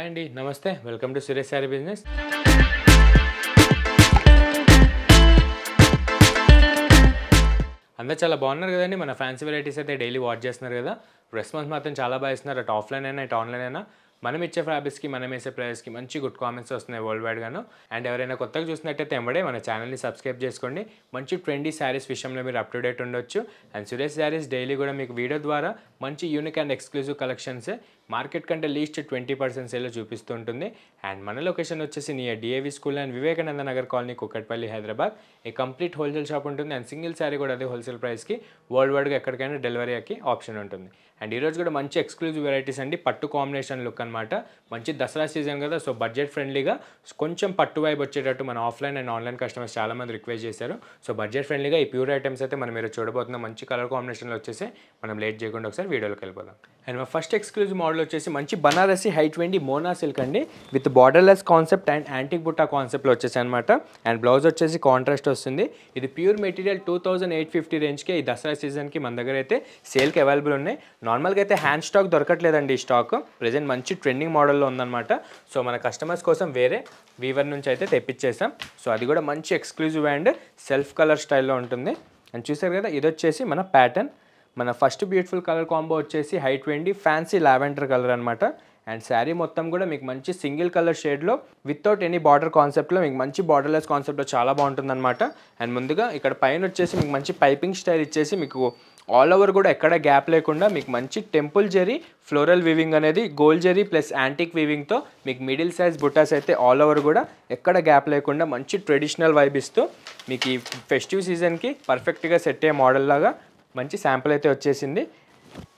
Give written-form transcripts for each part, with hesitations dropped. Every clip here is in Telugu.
హాయ్ అండి, నమస్తే. Welcome to Suresh sari business. అందరూ చాలా బాగున్నారు కదండి. మన ఫ్యాన్సీ వెరైటీస్ అయితే డైలీ వాచ్ చేస్తున్నారు కదా. రెస్పాన్స్ మాత్రం చాలా బాగా ఇస్తున్నారు. అటు ఆఫ్లైన్ అయినా ఇటు ఆన్లైన్ అయినా మనం ఇచ్చే ఫ్యాబ్రిక్స్కి మనం వేసే ప్రైస్కి మంచి గుడ్ కామెంట్స్ వస్తున్నాయి వరల్డ్ వైడ్గాను. అండ్ ఎవరైనా కొత్తగా చూసినట్టయితే వెంబడే మన ఛానల్ని సబ్స్క్రైబ్ చేసుకోండి. మంచి ట్రెండీ శారీస్ విషయంలో మీరు అప్ టు డేట్ ఉండొచ్చు. అండ్ సురేష్ శారీస్ డైలీ కూడా మీకు వీడియో ద్వారా మంచి unique and exclusive collections market కంటే లీస్ట్ 20% సేల్లో చూపిస్తూ ఉంటుంది. అండ్ మన లొకేషన్ వచ్చేసి near DAV school and Vivekananda Nagar colony, Kukatpally, Hyderabad. ఈ కంప్లీట్ హోల్సేల్ షాప్ ఉంటుంది. అండ్ సింగిల్ శారీ కూడా అదే హోల్సేల్ ప్రైస్కి వరల్డ్ వైడ్గా ఎక్కడికైనా డెలివరీకి ఆప్షన్ ఉంటుంది. అండ్ ఈరోజు కూడా మంచి ఎక్స్క్లూజివ్ వెరైటీస్ అండి. పట్టు కాంబినేషన్ లుక్ అనమాట. మంచి దసరా సీజన్ కదా, సో బడ్జెట్ ఫ్రెండ్లీగా కొంచెం పట్టు వైబ్ వచ్చేటట్టు మన ఆఫ్లైన్ అండ్ ఆన్లైన్ కస్టమర్స్ చాలామంది రిక్వెస్ట్ చేశారు. సో బడ్జెట్ ఫ్రెండ్లీగా ఈ ప్యూర్ ఐటమ్స్ అయితే మనం మీరు చూడబోతున్నాం. మంచి కలర్ కాంబినేషన్లో వచ్చేసి మనం లేట్ చేయకుండా ఒకసారి వీడియోలోకి వెళ్ళిపోదాం. అండ్ మా ఫస్ట్ ఎక్స్క్లూజివ్ మోడల్ వచ్చేసి మంచి బనారసి హై 20 మోనా సిల్క్ అండి, with borderless concept and antique బుట్టా కాన్సెప్ట్లో వచ్చేసి అనమాట. అండ్ బ్లౌజ్ వచ్చేసి కాంట్రాస్ట్ వస్తుంది. ఇది ప్యూర్ మెటీరియల్ 2850 రేంజ్కే ఈ దసరా సీజన్కి మన దగ్గర అయితే సేల్కి అవైలబుల్ ఉన్నాయి. నార్మల్గా అయితే హ్యాండ్ స్టాక్ దొరకట్లేదండి. ఈ స్టాక్ ప్రెజెంట్ మంచి ట్రెండింగ్ మోడల్లో ఉందన్నమాట. సో మన కస్టమర్స్ కోసం వేరే వీవర్ నుంచి అయితే తెప్పించేసాం. సో అది కూడా మంచి ఎక్స్క్లూజివ్ అండ్ సెల్ఫ్ కలర్ స్టైల్లో ఉంటుంది. అండ్ చూసారు కదా, ఇది వచ్చేసి మన ప్యాటర్న్. మన ఫస్ట్ బ్యూటిఫుల్ కలర్ కాంబో వచ్చేసి హై 20 ఫ్యాన్సీ లావెండర్ కలర్ అనమాట. అండ్ శారీ మొత్తం కూడా మీకు మంచి సింగిల్ కలర్ షేడ్లో వితౌట్ ఎనీ బార్డర్ కాన్సెప్ట్లో మీకు మంచి బార్డర్లెస్ కాన్సెప్ట్లో చాలా బాగుంటుంది అనమాట. అండ్ ముందుగా ఇక్కడ పైన వచ్చేసి మీకు మంచి పైపింగ్ స్టైల్ ఇచ్చేసి మీకు ఆల్ ఓవర్ కూడా ఎక్కడ గ్యాప్ లేకుండా మీకు మంచి టెంపుల్ జెరీ ఫ్లోరల్ వీవింగ్ అనేది గోల్డ్ జెరీ ప్లస్ యాంటిక్ వీవింగ్తో మీకు మిడిల్ సైజ్ బుటాస్ అయితే ఆల్ ఓవర్ కూడా ఎక్కడ గ్యాప్ లేకుండా మంచి ట్రెడిషనల్ వైబ్ ఇస్తూ మీకు ఈ ఫెస్టివ్ సీజన్కి పర్ఫెక్ట్గా సెట్ అయ్యే మోడల్ లాగా మంచి శాంపుల్ అయితే వచ్చేసింది.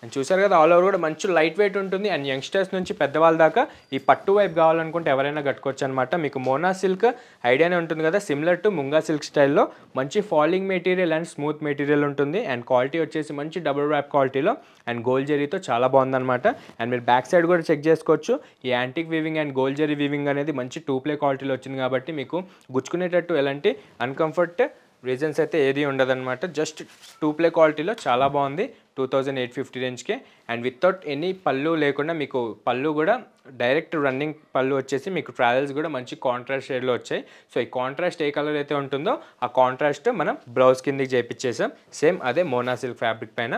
అండ్ చూసారు కదా, ఆల్ ఓవర్ కూడా మంచి లైట్ వెయిట్ ఉంటుంది. అండ్ యంగ్స్టర్స్ నుంచి పెద్దవాళ్ళ దాకా ఈ పట్టు వైపు కావాలనుకుంటే ఎవరైనా కట్టుకోవచ్చు అనమాట. మీకు మోనా సిల్క్ ఐడియానే ఉంటుంది కదా, సిమిలర్ టు ముంగా సిల్క్ స్టైల్లో మంచి falling material and smooth material ఉంటుంది. అండ్ క్వాలిటీ వచ్చేసి మంచి డబుల్ ర్యాప్ క్వాలిటీలో అండ్ గోల్డ్ జెరీతో చాలా బాగుందన్నమాట. అండ్ మీరు బ్యాక్ సైడ్ కూడా చెక్ చేసుకోవచ్చు. ఈ antique weaving and gold zari weaving అనేది మంచి 2 క్వాలిటీలో వచ్చింది కాబట్టి మీకు గుచ్చుకునేటట్టు ఎలాంటి అన్కంఫర్ట్ రీజన్స్ అయితే ఏది ఉండదన్నమాట. జస్ట్ 2 క్వాలిటీలో చాలా బాగుంది 2850 రేంజ్కే. అండ్ వితౌట్ ఎనీ పళ్ళు లేకుండా మీకు పళ్ళు కూడా డైరెక్ట్ రన్నింగ్ పళ్ళు వచ్చేసి మీకు ట్రావెల్స్ కూడా మంచి కాంట్రాస్ట్ షేడ్లో వచ్చాయి. సో ఈ కాంట్రాస్ట్ ఏ కలర్ అయితే ఉంటుందో ఆ కాంట్రాస్ట్ మనం బ్లౌజ్ కిందకి చేపించేసాం. సేమ్ అదే మోనా సిల్క్ ఫ్యాబ్రిక్ పైన.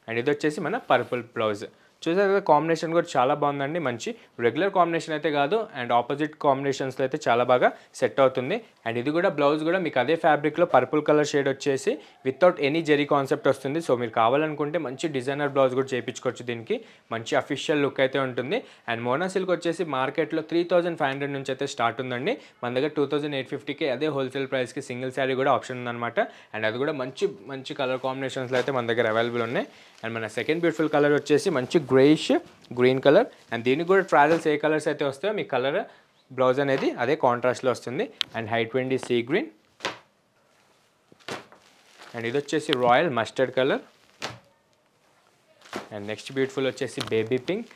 అండ్ ఇది వచ్చేసి మన పర్పుల్ బ్లౌజ్. చూసారు కదా, కాంబినేషన్ కూడా చాలా బాగుందండి. మంచి రెగ్యులర్ కాంబినేషన్ అయితే కాదు, అండ్ ఆపోజిట్ కాంబినేషన్స్లో అయితే చాలా బాగా సెట్ అవుతుంది. అండ్ ఇది కూడా బ్లౌజ్ కూడా మీకు అదే ఫ్యాబ్రిక్లో పర్పుల్ కలర్ షేడ్ వచ్చేసి వితౌట్ ఎనీ జెరీ కాన్సెప్ట్ వస్తుంది. సో మీరు కావాలనుకుంటే మంచి డిజైనర్ బ్లౌజ్ కూడా చేయించుకోవచ్చు. దీనికి మంచి అఫీషియల్ లుక్ అయితే ఉంటుంది. అండ్ మోనా సిల్క్ వచ్చేసి మార్కెట్లో 3500 నుంచి అయితే స్టార్ట్ ఉందండి. మన దగ్గర 2850కి అదే హోల్సేల్ ప్రైస్కి సింగిల్ శారీ కూడా ఆప్షన్ ఉందన్నమాట. అండ్ అది కూడా మంచి మంచి కలర్ కాంబినేషన్స్లో అయితే మన దగ్గర అవైలబుల్ ఉన్నాయి. అండ్ మన సెకండ్ బ్యూటిఫుల్ కలర్ వచ్చేసి మంచి గ్రేయిష్ గ్రీన్ కలర్. అండ్ దీనికి కూడా ట్రావెల్స్ ఏ కలర్స్ అయితే వస్తాయో మీ కలర్ బ్లౌజ్ అనేది అదే కాంట్రాస్ట్లో వస్తుంది. And high 20 sea green. And ఇది వచ్చేసి royal mustard colour. And next beautiful వచ్చేసి baby pink.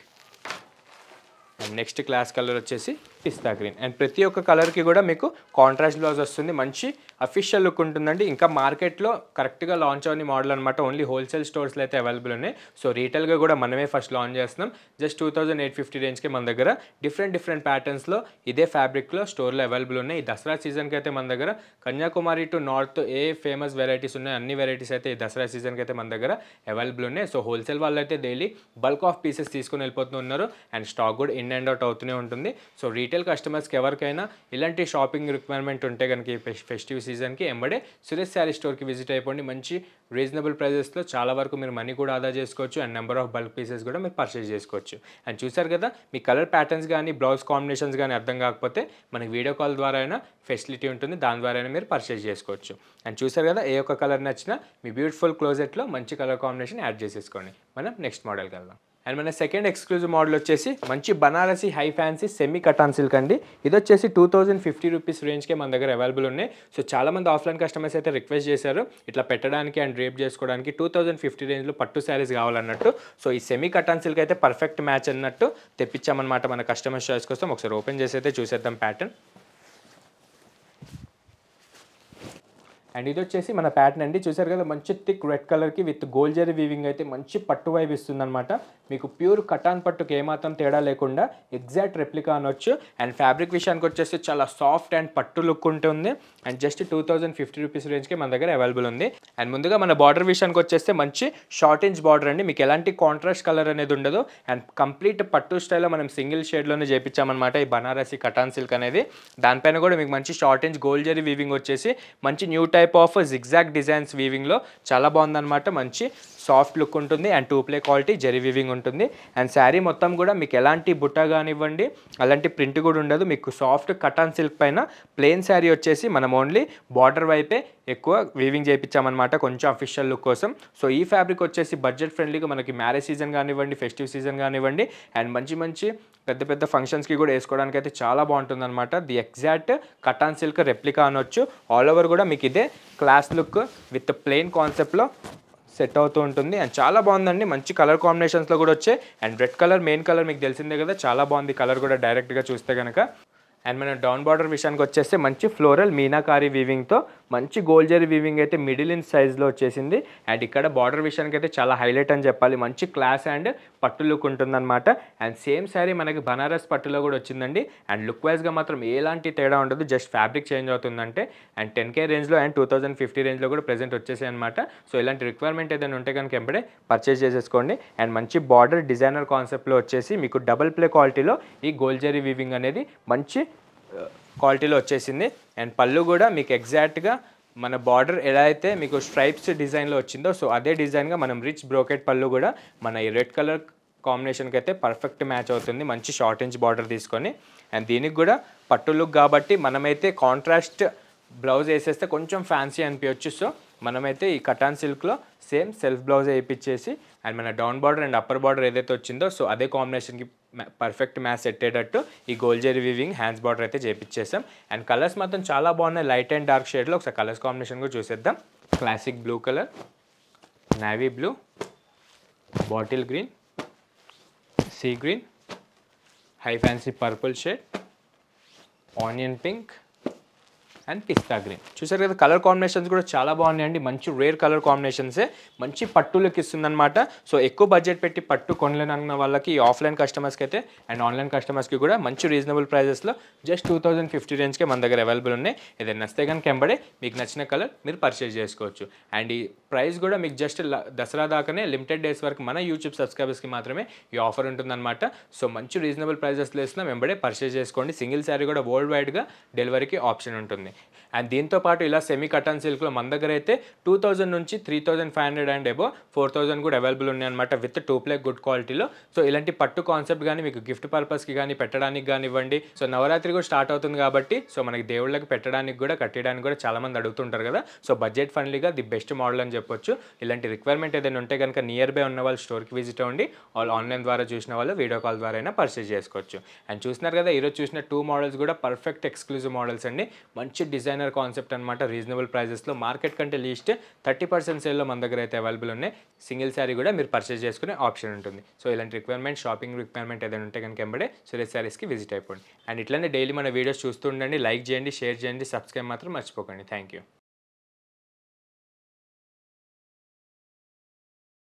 And next class colour వచ్చేసి పిస్తా గ్రీన్. అండ్ ప్రతి ఒక్క కలర్కి కూడా మీకు కాంట్రాస్ట్ బ్లౌజ్ వస్తుంది. మంచి అఫీషియల్ లుక్ ఉంటుందండి. ఇంకా మార్కెట్లో కరెక్ట్గా లాంచ్ అవని మోడల్ అనమాట. ఓన్లీ హోల్సేల్ స్టోర్స్లో అయితే అవైలబుల్ ఉన్నాయి. సో రీటైల్గా కూడా మనమే ఫస్ట్ లాంచ్ చేస్తున్నాం. జస్ట్ 2850 రేంజ్కి మన దగ్గర డిఫరెంట్ ప్యాటర్న్స్లో ఇదే ఫ్యాబ్రిక్లో స్టోర్లో అవైలబుల్ ఉన్నాయి. ఈ దసరా సీజన్కి అయితే మన దగ్గర Kanyakumari to north A famous varieties ఉన్నాయి అన్ని వెరైటీస్ అయితే ఈ దసరా సీజన్కి అయితే మన దగ్గర అవైలబుల్ ఉన్నాయి. సో హోల్సేల్ వాళ్ళు అయితే డైలీ బల్క్ ఆఫ్ పీసెస్ తీసుకుని వెళ్ళిపోతున్నారు. అండ్ స్టాక్ కూడా ఇన్ అండ్ అవుట్ అవుతూనే ఉంటుంది. సో రీటైల్ కస్టమర్స్కి ఎవరికైనా ఇలాంటి షాపింగ్ రిక్వైర్మెంట్ ఉంటే కనుక ఈ ఫెస్టివ్ సీజన్కి ఎంబడే సురేష్ శారీ స్టోర్కి విజిట్ అయిపోండి. మంచి రీజనబుల్ ప్రైజెస్లో చాలా వరకు మీరు మనీ కూడా ఆదా చేసుకోవచ్చు. And number of bulk pieces కూడా మీరు పర్చేస్ చేసుకోవచ్చు. అండ్ చూసారు కదా, మీ కలర్ ప్యాటర్న్స్ కానీ బ్లౌజ్ కాంబినేషన్స్ కానీ అర్థం కాకపోతే మనకి వీడియో కాల్ ద్వారా అయినా ఫెసిలిటీ ఉంటుంది. దాని ద్వారా అయినా మీరు పర్చేస్ చేసుకోవచ్చు. అండ్ చూసారు కదా, ఏ ఒక్క కలర్ నచ్చినా మీ బ్యూటిఫుల్ క్లోజెట్లో మంచి కలర్ కాంబినేషన్ యాడ్ చేసేసుకోండి. మనం నెక్స్ట్ మోడల్కి వెళ్దాం. అండ్ మన సెకండ్ ఎక్స్క్లూజివ్ మోడల్ వచ్చేసి మంచి Banarasi high fancy semi cotton silk అండి. ఇది వచ్చేసి 2050 రూపీస్ రేంజ్కే మన దగ్గర అవైలబుల్ ఉన్నాయి. సో చాలామంది ఆఫ్లైన్ కస్టమర్స్ అయితే రిక్వెస్ట్ చేశారు ఇట్లా పెట్టడానికి అండ్ డ్రేప్ చేసుకోవడానికి 2050 రేంజ్లో పట్టు శారీస్ కావాలన్నట్టు. సో ఈ సెమీ కటాన్ సిల్క్ అయితే పర్ఫెక్ట్ మ్యాచ్ అన్నట్టు తెప్పించామన్నమాట మన కస్టమర్స్ చాయిస్ కోసం. ఒకసారి ఓపెన్ చేసి అయితే చూసేద్దాం ప్యాటర్న్. అండ్ ఇది వచ్చేసి మన ప్యాటర్న్ అండి. చూసారు కదా మంచి థిక్ రెడ్ కలర్కి విత్ గోల్డ్ జరీ వీవింగ్ అయితే మంచి పట్టు వైపు ఇస్తుందన్నమాట. మీకు ప్యూర్ కటాన్ పట్టుకి ఏమాత్రం తేడా లేకుండా ఎగ్జాక్ట్ రెప్లికా అనొచ్చు. అండ్ ఫ్యాబ్రిక్ విషయానికి వచ్చేసి చాలా సాఫ్ట్ అండ్ పట్టు లుక్ ఉంటుంది. అండ్ జస్ట్ 2050 రూపీస్ రేంజ్కి మన దగ్గర అవైలబుల్ ఉంది. అండ్ ముందుగా మన బార్డర్ విషయానికి వచ్చేస్తే మంచి షార్ట్ ఇంచ్ బార్డర్ అండి. మీకు ఎలాంటి కాంట్రాస్ట్ కలర్ అనేది ఉండదు. అండ్ కంప్లీట్ పట్టు స్టైల్లో మనం సింగిల్ షేడ్లోనే చేయించామన్నమాట ఈ బనారసి కటాన్ సిల్క్ అనేది. దానిపైన కూడా మీకు మంచి short inch gold zari weaving వచ్చేసి మంచి new type of zigzag designs వీవింగ్లో చాలా బాగుందన్నమాట. మంచి సాఫ్ట్ లుక్ ఉంటుంది అండ్ 2 క్వాలిటీ జరీ వీవింగ్ ఉంటుంది. అండ్ శారీ మొత్తం కూడా మీకు ఎలాంటి బుట్ట కానివ్వండి అలాంటి ప్రింట్ కూడా ఉండదు. మీకు సాఫ్ట్ కటాన్ సిల్క్ పైన ప్లెయిన్ శారీ వచ్చేసి మనం ఓన్లీ బార్డర్ వైపే ఎక్కువ వీవింగ్ చేయించామన్నమాట కొంచెం అఫీషియల్ లుక్ కోసం. సో ఈ ఫ్యాబ్రిక్ వచ్చేసి బడ్జెట్ ఫ్రెండ్లీగా మనకి మ్యారేజ్ సీజన్ కానివ్వండి, ఫెస్టివ్ సీజన్ కానివ్వండి అండ్ మంచి మంచి పెద్ద పెద్ద ఫంక్షన్స్కి కూడా వేసుకోవడానికి అయితే చాలా బాగుంటుందన్నమాట. The exact cotton silk replica అనొచ్చు. ఆల్ ఓవర్ కూడా మీకు ఇదే క్లాస్ లుక్ విత్ ప్లెయిన్ కాన్సెప్ట్లో సెట్ అవుతూ ఉంటుంది. అండ్ చాలా బాగుందండి. మంచి కలర్ కాంబినేషన్స్లో కూడా వచ్చాయి. And red colour main colour మీకు తెలిసిందే కదా, చాలా బాగుంది కలర్ కూడా డైరెక్ట్గా చూస్తే కనుక. అండ్ మన డౌన్ బార్డర్ విషయానికి వచ్చేస్తే మంచి ఫ్లోరల్ మీనాకారి వీవింగ్తో మంచి గోల్డ్ జరీ వీవింగ్ అయితే మిడిల్ ఇంచ్ సైజ్లో వచ్చేసింది. అండ్ ఇక్కడ బార్డర్ విషయానికి అయితే చాలా హైలైట్ అని చెప్పాలి. మంచి క్లాస్ అండ్ పట్టు లుక్ ఉంటుందన్నమాట. అండ్ సేమ్ శారీ మనకి బనారస్ పట్టులో కూడా వచ్చిందండి. అండ్ లుక్ వైజ్గా మాత్రం ఎలాంటి తేడా ఉండదు, జస్ట్ ఫ్యాబ్రిక్ చేంజ్ అవుతుందంటే. అండ్ 10K రేంజ్లో అండ్ 2050 రేంజ్లో కూడా ప్రెజెంట్ వచ్చేసాయి అనమాట. సో ఇలాంటి రిక్వైర్మెంట్ ఏదైనా ఉంటే కనుక ఎంబడే పర్చేస్ చేసేసుకోండి. అండ్ మంచి బార్డర్ డిజైనర్ కాన్సెప్ట్లో వచ్చేసి మీకు డబల్ ప్లే క్వాలిటీలో ఈ గోల్డ్ జరీ వీవింగ్ అనేది మంచి క్వాలిటీలో వచ్చేసింది. అండ్ పళ్ళు కూడా మీకు ఎగ్జాక్ట్గా మన బార్డర్ ఎలా అయితే మీకు స్ట్రైప్స్ డిజైన్లో వచ్చిందో సో అదే డిజైన్గా మనం రిచ్ బ్రోకెట్ పళ్ళు కూడా మన ఈ రెడ్ కలర్ కాంబినేషన్కి అయితే పర్ఫెక్ట్ మ్యాచ్ అవుతుంది. మంచి షార్ట్ ఇంచ్ బార్డర్ తీసుకొని అండ్ దీనికి కూడా పట్టు లుక్ కాబట్టి మనమైతే కాంట్రాస్ట్ బ్లౌజ్ వేసేస్తే కొంచెం ఫ్యాన్సీ అనిపించవచ్చు. సో మనమైతే ఈ కటాన్ సిల్క్లో సేమ్ సెల్ఫ్ బ్లౌజ్ వేయించేసి అండ్ మన down border and upper border ఏదైతే వచ్చిందో సో అదే కాంబినేషన్కి పర్ఫెక్ట్ మ్యాచ్ సెట్ అయ్యేటట్టు ఈ gold zari weaving hands border అయితే చేయించేసాం. అండ్ కలర్స్ మాత్రం చాలా బాగున్నాయి, లైట్ అండ్ డార్క్ షేడ్లో. ఒకసారి కలర్స్ కాంబినేషన్ కూడా చూసేద్దాం. Classic blue colour, navy blue, bottle green, sea green, high fancy purple shade, onion pink and pista green. చూసారు కదా కలర్ కాంబినేషన్స్ కూడా చాలా బాగున్నాయండి. మంచి రేర్ కలర్ కాంబినేషన్సే మంచి పట్టులకు ఇస్తుందన్నమాట. సో ఎక్కువ బడ్జెట్ పెట్టి పట్టు కొనలేనన్న వాళ్ళకి ఈ ఆఫ్లైన్ కస్టమర్స్కి అయితే అండ్ ఆన్లైన్ కస్టమర్స్కి కూడా మంచి రీజనబుల్ ప్రైజెస్లో జస్ట్ 2050 రేంజ్కే మన దగ్గర అవైలబుల్ ఉన్నాయి. ఏదైనా నచ్చితే కనుక ఎంబడే మీకు నచ్చిన కలర్ మీరు పర్చేజ్ చేసుకోవచ్చు. అండ్ ఈ ప్రైస్ కూడా మీకు జస్ట్ దసరా దాకానే లిమిటెడ్ డేస్ వరకు మన యూట్యూబ్ సబ్స్క్రైబర్స్కి మాత్రమే ఈ ఆఫర్ ఉంటుందన్నమాట. సో మంచి రీజనబుల్ ప్రైజెస్లో ఇస్తున్నాం, ఎంబడే పర్చేజ్ చేసుకోండి. సింగిల్ శారీ కూడా వరల్డ్ వైడ్గా డెలివరీకి ఆప్షన్ ఉంటుంది. అండ్ దీంతో పాటు ఇలా సెమీ కటన్ సిల్క్లో మన దగ్గర అయితే 2000 నుంచి 3500 అండ్ అబోవ్ 4000 కూడా అవైలబుల్ ఉన్నాయి అనమాట విత్ 2 గుడ్ క్వాలిటీలో. సో ఇలాంటి పట్టు కాన్సెప్ట్ కానీ మీకు గిఫ్ట్ పర్పస్కి కానీ పెట్టడానికి కానివ్వండి. సో నవరాత్రి కూడా స్టార్ట్ అవుతుంది కాబట్టి సో మనకి దేవుళ్ళకి పెట్టడానికి కూడా కట్టడానికి కూడా చాలామంది అడుగుతుంటారు కదా. సో బడ్జెట్ ఫ్రెండ్లీగా ది బెస్ట్ మోడల్ అని చెప్పొచ్చు. ఇలాంటి రిక్వైర్మెంట్ ఏదైనా ఉంటే కనుక నియర్ బై ఉన్న వాళ్ళు స్టోర్కి విజిట్ అవ్వండి. వాళ్ళు ఆన్లైన్ ద్వారా చూసిన వాళ్ళు వీడియో కాల్ ద్వారా అయినా పర్చేజ్ చేసుకోవచ్చు. అండ్ చూస్తున్నారు కదా ఈరోజు చూసిన 2 మోడల్స్ కూడా పర్ఫెక్ట్ ఎక్స్క్లూజివ్ మోడల్స్ అండి. మంచి డిజైనర్ కాన్సెప్ట్ అనమాట. రీజనబుల్ ప్రైజెస్లో మార్కెట్ కంటే లీస్ట్ 30% సేల్లో మన దగ్గర అయితే అవైలబుల్ ఉన్నాయి. సింగిల్ శారీ కూడా మీరు పర్చేజ్ చేసుకునే ఆప్షన్ ఉంటుంది. సో ఇలాంటి రిక్వైర్మెంట్ షాపింగ్ రిక్వైర్మెంట్ ఏదైనా ఉంటే కనుక ఎంబడే సురేష్ శారీస్కి విజిట్ అయిపోండి. అండ్ ఇట్లనే డైలీ మన వీడియోస్ చూస్తూ ఉండండి. లైక్ చేయండి, షేర్ చేయండి, సబ్స్క్రైబ్ మాత్రం మర్చిపోకండి. Thank you.